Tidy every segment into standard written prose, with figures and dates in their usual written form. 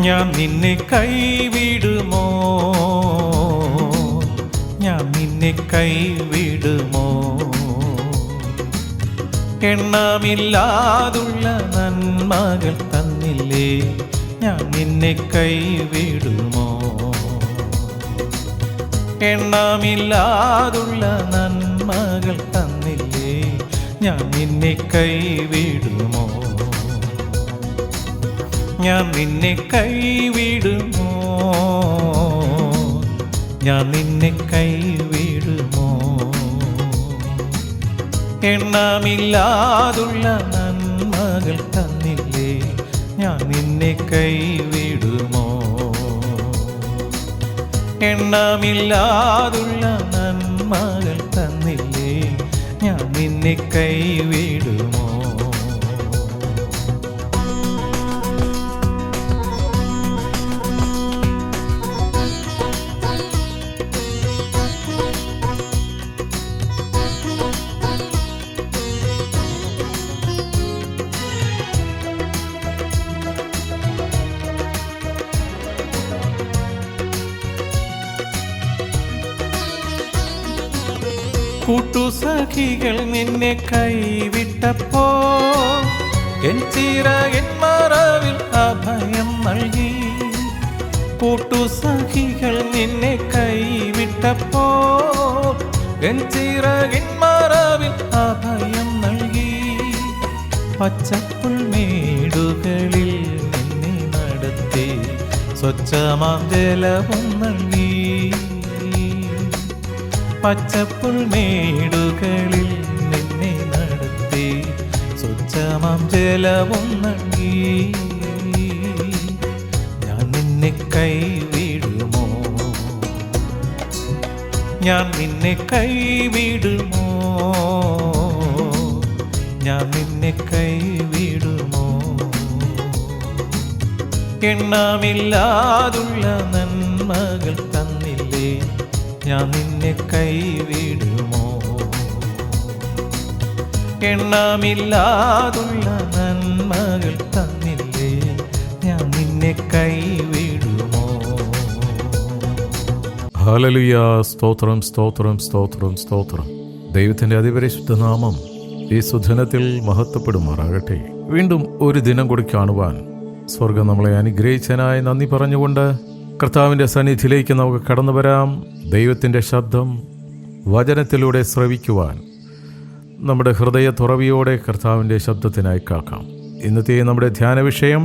ഞാൻ നിന്നെ കൈവിടുമോ, ഞാൻ നിന്നെ കൈവിടുമോ? എണ്ണമില്ലാതുള്ള നന്മകൾ തന്നില്ലേ, ഞാൻ നിന്നെ കൈവിടുമോ? എണ്ണമില്ലാതുള്ള നന്മകൾ തന്നില്ലേ, ഞാൻ നിന്നെ കൈവിടുമോ? ഞാൻ നിന്നെ കൈവിടുമോ, ഞാൻ നിന്നെ കൈവിടുമോ? എണ്ണമില്ലാതുള്ള നന്മകൾ തന്നില്ലേ, ഞാൻ നിന്നെ കൈവിടുമോ? എണ്ണമില്ലാതുള്ള നന്മകൾ തന്നില്ലേ, ഞാൻ നിന്നെ കൈവിടുമോ? കൂട്ടുസഖികൾ നിന്നെ കൈവിട്ടപ്പോ എൻ ചിറകിൻ മറവിൽ അഭയം നൽകി. കൂട്ടുസഖികൾ നിന്നെ കൈവിട്ടപ്പോ എൻ ചിറകിൻ മറവിൽ അഭയം നൽകി. പച്ചപ്പുൽമേടുകളിൽ നിന്നെ നടത്തി സ്വച്ഛമാം ജലവും നൽകി. പച്ചപ്പുൽമേടുകളിൽ നിന്നെ നടത്തി സ്വച്ഛമാം ജലവും നൽകി. ഞാൻ നിന്നെ കൈവിടുമോ, ഞാൻ നിന്നെ കൈവിടുമോ, ഞാൻ നിന്നെ കൈവിടുമോ? എണ്ണമില്ലാതുള്ള നന്മകൾ തന്നില്ലേ, ഞാൻ നിന്നെ കൈവിടുമോ? എണ്ണമില്ലാതുള്ള നന്മകൾ തന്നില്ലേ, ഞാൻ നിന്നെ കൈവിടുമോ? ഹല്ലേലൂയ. സ്തോത്രം, സ്തോത്രം, സ്തോത്രം, സ്തോത്രം. ദൈവത്തിൻ്റെ അതിപരിശുദ്ധ നാമം ഈ സുദിനത്തിൽ മഹത്വപ്പെടുമാറാകട്ടെ. വീണ്ടും ഒരു ദിനം കൂടി കാണുവാൻ സ്വർഗം നമ്മളെ അനുഗ്രഹിച്ചതിനായി നന്ദി പറഞ്ഞുകൊണ്ട് കർത്താവിൻ്റെ സന്നിധിയിലേക്ക് നമുക്ക് കടന്നു വരാം. ദൈവത്തിൻ്റെ ശബ്ദം വചനത്തിലൂടെ ശ്രവിക്കുവാൻ നമ്മുടെ ഹൃദയ തുറവിയോടെ കർത്താവിൻ്റെ ശബ്ദത്തിനായി കാക്കാം. ഇന്നത്തെ നമ്മുടെ ധ്യാന വിഷയം,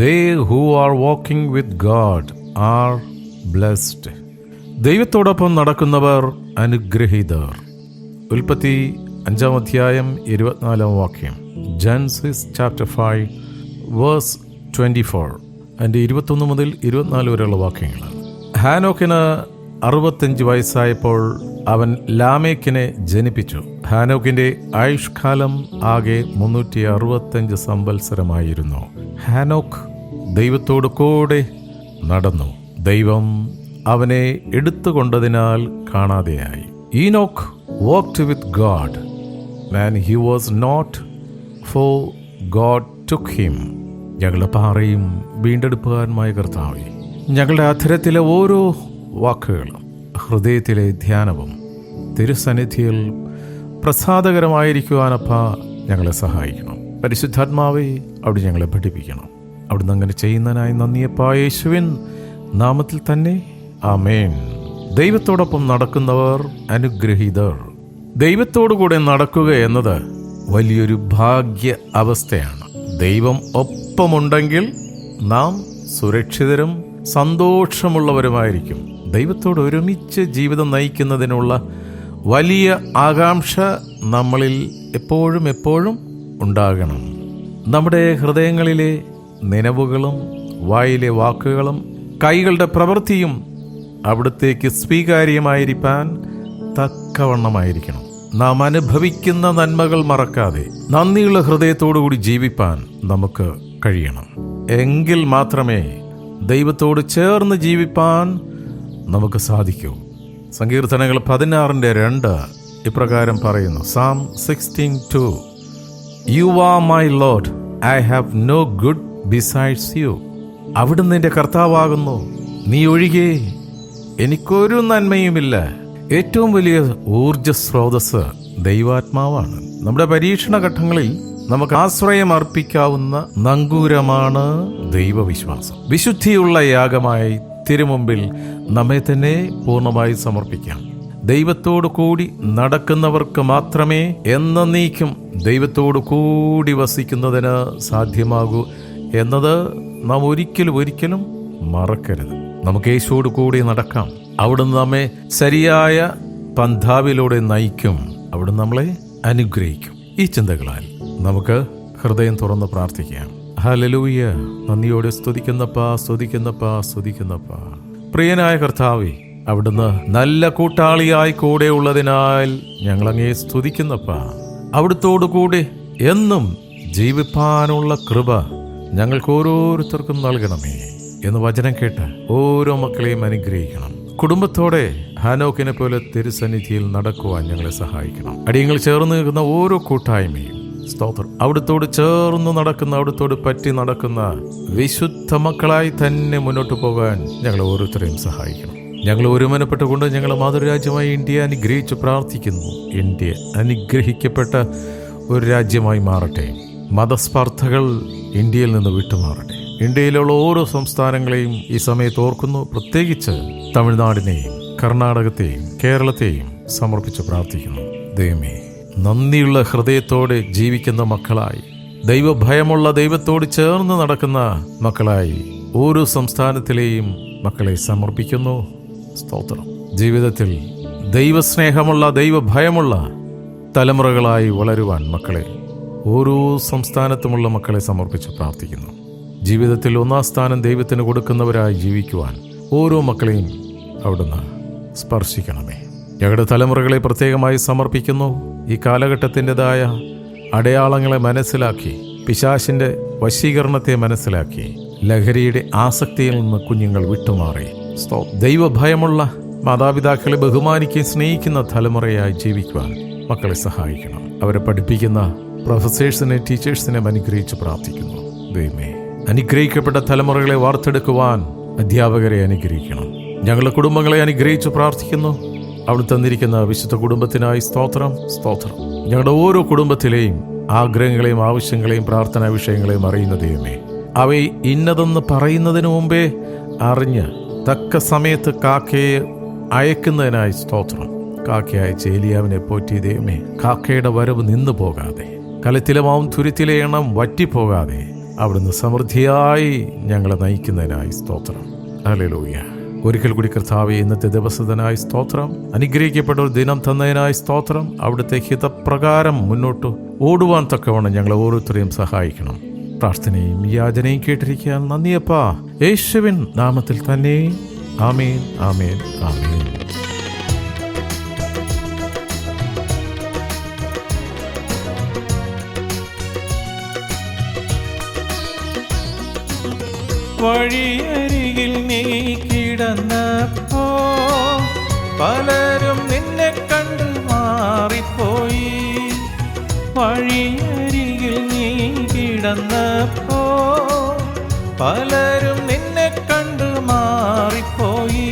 They who are walking with God are blessed. ദൈവത്തോടൊപ്പം നടക്കുന്നവർ അനുഗ്രഹീതർ. ഉൽപ്പത്തി 5-ാം അധ്യായം 24-ാം വാക്യം. Genesis chapter 5 verse 24. അതിൻ്റെ 21 മുതൽ 24 വരെയുള്ള വാക്യങ്ങൾ. ഹാനോക്കിന് 65 വയസ്സായപ്പോൾ അവൻ ലാമേക്കിനെ ജനിപ്പിച്ചു. ഹാനോക്കിന്റെ ആയുഷ്കാലം ആകെ 365 സംവത്സരമായിരുന്നു. ഹാനോക്ക് ദൈവത്തോടു കൂടെ നടന്നു. ദൈവം അവനെ എടുത്തുകൊണ്ടതിനാൽ കാണാതെയായി. ഈനോക്ക് walked with God and he was not, for God took him. ഞങ്ങളുടെ പാറയും വീണ്ടെടുപ്പുകാരനുമായ കർത്താവേ, ഞങ്ങളുടെ അധരത്തിലെ ഓരോ വാക്കുകളും ഹൃദയത്തിലെ ധ്യാനവും തിരുസന്നിധിയിൽ പ്രസാദകരമായിരിക്കുവാനപ്പ ഞങ്ങളെ സഹായിക്കണം. പരിശുദ്ധാത്മാവേ, അവിടെ ഞങ്ങളെ പഠിപ്പിക്കണം. അവിടുന്ന് അങ്ങനെ ചെയ്യുന്നതിനായി നന്ദിയപ്പ, യേശുവിൻ നാമത്തിൽ തന്നെ ആമേൻ. ദൈവത്തോടൊപ്പം നടക്കുന്നവർ അനുഗ്രഹീതർ. ദൈവത്തോടുകൂടെ നടക്കുക എന്നത് വലിയൊരു ഭാഗ്യ അവസ്ഥയാണ്. ദൈവം ഒപ്പമുണ്ടെങ്കിൽ നാം സുരക്ഷിതരും സന്തോഷമുള്ളവരുമായിരിക്കും. ദൈവത്തോട് ഒരുമിച്ച് ജീവിതം നയിക്കുന്നതിനുള്ള വലിയ ആകാംക്ഷ നമ്മളിൽ എപ്പോഴും എപ്പോഴും ഉണ്ടാകണം. നമ്മുടെ ഹൃദയങ്ങളിലെ നനവുകളും വായിലെ വാക്കുകളും കൈകളുടെ പ്രവൃത്തിയും അവിടത്തേക്ക് സ്വീകാര്യമായിരിക്കാൻ തക്കവണ്ണമായിരിക്കണം. നാം അനുഭവിക്കുന്ന നന്മകൾ മറക്കാതെ നന്ദിയുള്ള ഹൃദയത്തോടുകൂടി ജീവിപ്പാൻ നമുക്ക് കഴിയണം. എങ്കിൽ മാത്രമേ ദൈവത്തോട് ചേർന്ന് ജീവിപ്പാൻ നമുക്ക് സാധിക്കൂ. സങ്കീർത്തനങ്ങൾ 16:2 ഇപ്രകാരം പറയുന്നു. Psalm 16:2. You are my Lord, I have no good besides you. അവിടുന്ന് എൻ്റെ കർത്താവാകുന്നു. നീ ഒഴികെ എനിക്കൊരു നന്മയുമില്ല. ഏറ്റവും വലിയ ഊർജ സ്രോതസ് ദൈവാത്മാവാണ്. നമ്മുടെ പരീക്ഷണ ഘട്ടങ്ങളിൽ നമുക്ക് ആശ്രയം അർപ്പിക്കാവുന്ന നങ്കൂരമാണ് ദൈവവിശ്വാസം. വിശുദ്ധിയുള്ള യാഗമായി തിരുമുമ്പിൽ നമ്മെ തന്നെ പൂർണ്ണമായി സമർപ്പിക്കാം. ദൈവത്തോടു കൂടി നടക്കുന്നവർക്ക് മാത്രമേ എന്നേക്കും ദൈവത്തോടു കൂടി വസിക്കുന്നതിന് സാധ്യമാകൂ എന്നത് നാം ഒരിക്കലും മറക്കരുത്. നമുക്ക് യേശുവോട് കൂടി നടക്കാം. അവിടുന്ന് നമ്മെ ശരിയായ പന്ഥാവിലൂടെ നയിക്കും. അവിടുന്ന് നമ്മളെ അനുഗ്രഹിക്കും. ഈ ചിന്തകളാൽ നമുക്ക് ഹൃദയം തുറന്ന് പ്രാർത്ഥിക്കാം. ഹല്ലേലൂയ. നന്ദിയോടെ സ്തുതിക്കുന്നപ്പാ. പ്രിയനായ കർത്താവേ, അവിടുന്ന് നല്ല കൂട്ടാളിയായി കൂടെ ഉള്ളതിനാൽ ഞങ്ങളങ്ങേ സ്തുതിക്കുന്നപ്പാ. അവിടുത്തോടു കൂടെ എന്നും ജീവിപ്പാനുള്ള കൃപ ഞങ്ങൾക്ക് ഓരോരുത്തർക്കും നൽകണമേ എന്ന് വചനം കേട്ട് ഓരോ മക്കളെയും അനുഗ്രഹിക്കണം. കുടുംബത്തോടെ ഹാനോക്കിനെ പോലെ തിരുസന്നിധിയിൽ നടക്കുവാൻ ഞങ്ങളെ സഹായിക്കണം. അടിയങ്ങൾ ചേർന്ന് നിൽക്കുന്ന ഓരോ കൂട്ടായ്മയും സ്തോത്രം, അവിടുത്തോട് ചേർന്ന് നടക്കുന്ന, അവിടുത്തോട് പറ്റി നടക്കുന്ന വിശുദ്ധ മക്കളായി തന്നെ മുന്നോട്ട് പോകാൻ ഞങ്ങളെ ഓരോരുത്തരെയും സഹായിക്കണം. ഞങ്ങൾ ഒരുമനപ്പെട്ടുകൊണ്ട് ഞങ്ങളെ മാതൃരാജ്യമായി ഇന്ത്യ അനുഗ്രഹിച്ച് പ്രാർത്ഥിക്കുന്നു. ഇന്ത്യ അനുഗ്രഹിക്കപ്പെട്ട ഒരു രാജ്യമായി മാറട്ടെ. മതസ്പർദ്ധകൾ ഇന്ത്യയിൽ നിന്ന് വിട്ടുമാറട്ടെ. ഇന്ത്യയിലുള്ള ഓരോ സംസ്ഥാനങ്ങളെയും ഈ സമയത്ത് ഓർക്കുന്നു. പ്രത്യേകിച്ച് തമിഴ്നാടിനെയും കർണാടകത്തെയും കേരളത്തെയും സമർപ്പിച്ച് പ്രാർത്ഥിക്കുന്നു. ദൈവമേ, നന്ദിയുള്ള ഹൃദയത്തോടെ ജീവിക്കുന്ന മക്കളായി, ദൈവഭയമുള്ള, ദൈവത്തോട് ചേർന്ന് നടക്കുന്ന മക്കളായി ഓരോ സംസ്ഥാനത്തിലെയും മക്കളെ സമർപ്പിക്കുന്നു. സ്തോത്രം. ജീവിതത്തിൽ ദൈവസ്നേഹമുള്ള, ദൈവഭയമുള്ള തലമുറകളായി വളരുവാൻ മക്കളെ, ഓരോ സംസ്ഥാനത്തുമുള്ള മക്കളെ സമർപ്പിച്ച് പ്രാർത്ഥിക്കുന്നു. ജീവിതത്തിൽ ഒന്നാം സ്ഥാനം ദൈവത്തിന് കൊടുക്കുന്നവരായി ജീവിക്കുവാൻ ഓരോ മക്കളെയും അവിടുന്ന് സ്പർശിക്കണമേ. ഞങ്ങളുടെ തലമുറകളെ പ്രത്യേകമായി സമർപ്പിക്കുന്നു. ഈ കാലഘട്ടത്തിൻ്റെതായ അടയാളങ്ങളെ മനസ്സിലാക്കി, പിശാചിൻ്റെ വശീകരണത്തെ മനസ്സിലാക്കി, ലഹരിയുടെ ആസക്തിയിൽ നിന്ന് കുഞ്ഞുങ്ങൾ വിട്ടുമാറി ദൈവഭയമുള്ള, മാതാപിതാക്കളെ ബഹുമാനിക്കുകയും സ്നേഹിക്കുന്ന തലമുറയായി ജീവിക്കുവാൻ മക്കളെ സഹായിക്കണം. അവരെ പഠിപ്പിക്കുന്ന പ്രൊഫസേഴ്സിനെ, ടീച്ചേഴ്സിനെ അനുഗ്രഹിച്ച് പ്രാർത്ഥിക്കുന്നു. ദൈവമേ, അനുഗ്രഹിക്കപ്പെട്ട തലമുറകളെ വാർത്തെടുക്കുവാൻ അധ്യാപകരെ അനുഗ്രഹിക്കണം. ഞങ്ങളുടെ കുടുംബങ്ങളെ അനുഗ്രഹിച്ച് പ്രാർത്ഥിക്കുന്നു. അവിടെ തന്നിരിക്കുന്ന വിശുദ്ധ കുടുംബത്തിനായി സ്തോത്രം. ഞങ്ങളുടെ ഓരോ കുടുംബത്തിലെയും ആഗ്രഹങ്ങളെയും ആവശ്യങ്ങളെയും പ്രാർത്ഥനാ വിഷയങ്ങളെയും അറിയുന്ന ദൈവമേ, അവയെ ഇന്നതെന്ന് പറയുന്നതിന് മുമ്പേ അറിഞ്ഞ് തക്ക സമയത്ത് കാക്കയെ അയക്കുന്നതിനായി സ്തോത്രം. കാക്കയയച്ച ഏലിയാവിനെ പോറ്റി ദൈവമേ, കാക്കയുടെ വരവ് നിന്നു പോകാതെ, കലത്തിലെ മാവും തുരുത്തിലെ എണ്ണം വറ്റിപ്പോകാതെ അവിടുന്ന് സമൃദ്ധിയായി ഞങ്ങളെ നയിക്കുന്നതിനായി സ്തോത്രം. ഹല്ലേലൂയ. ഒരിക്കൽ കൂടി കർത്താവേ, ഇന്നത്തെ ദിവസത്തിനായി സ്തോത്രം. അനുഗ്രഹിക്കപ്പെട്ട ഒരു ദിനം തന്നതിനായി സ്തോത്രം. അവിടുത്തെ ഹിതപ്രകാരം മുന്നോട്ട് ഓടുവാൻ തക്കവണ്ണം ഞങ്ങളെ ഓരോരുത്തരെയും സഹായിക്കണം. പ്രാർത്ഥനയും യാചനയും കേട്ടിരിക്കാൻ നന്ദിയപ്പാ. യേശുവിൻ നാമത്തിൽ തന്നെ. ആമേൻ, ആമേൻ, ആമേൻ. വഴിയരികിൽ നീ കിടന്നപ്പോ പലരും നിന്നെ കണ്ടു മാറിപ്പോയി. വഴിയരികിൽ നീ കിടന്നപ്പോ പലരും നിന്നെ കണ്ടു മാറിപ്പോയി.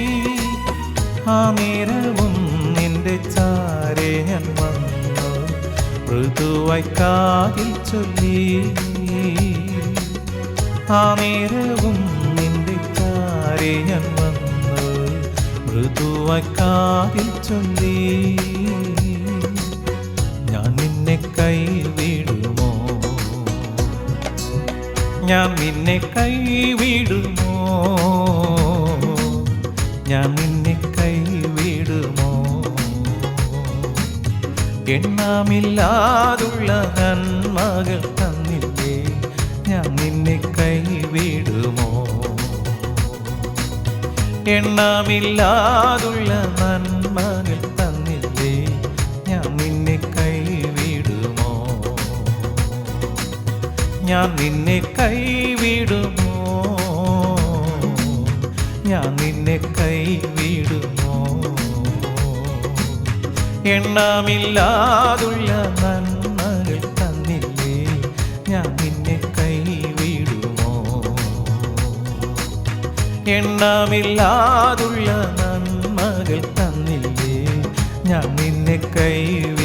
ആ നേരവും നിന്റെ ചാരെ ഞാൻ വന്നു മൃദുവായി കാതിൽ ചൊല്ലി. ആ നേരവും നിന്റെ ചാരെ ഞാൻ വന്നു മൃദുവായി കാതിൽ ചൊല്ലി. ഞാൻ നിന്നെ കൈവിടുമോ, ഞാൻ നിന്നെ കൈവിടുമോ, ഞാൻ നിന്നെ കൈവിടുമോ. എണ്ണമില്ലാതുള്ള നന്മകൾ തന്നില്ലേ, ഞാൻ നിന്നെ കൈവിടുമോ. എണ്ണമില്ലാതുള്ള നന്മകൾ തന്നില്ലേ, ഞാൻ നിന്നെ കൈവിടുമോ. ഞാൻ നിന്നെ കൈവിടുമോ, ഞാൻ നിന്നെ കൈവിടുമോ. എണ്ണമില്ലാതുള്ള നന്മകൾ തന്നില്ലേ, ഞാൻ നിന്നെ കൈവിടുമോ. എണ്ണമില്ലാതുള്ള നന്മകൾ തന്നില്ലേ ഞാൻ നിന്നെ കൈവിടുമോ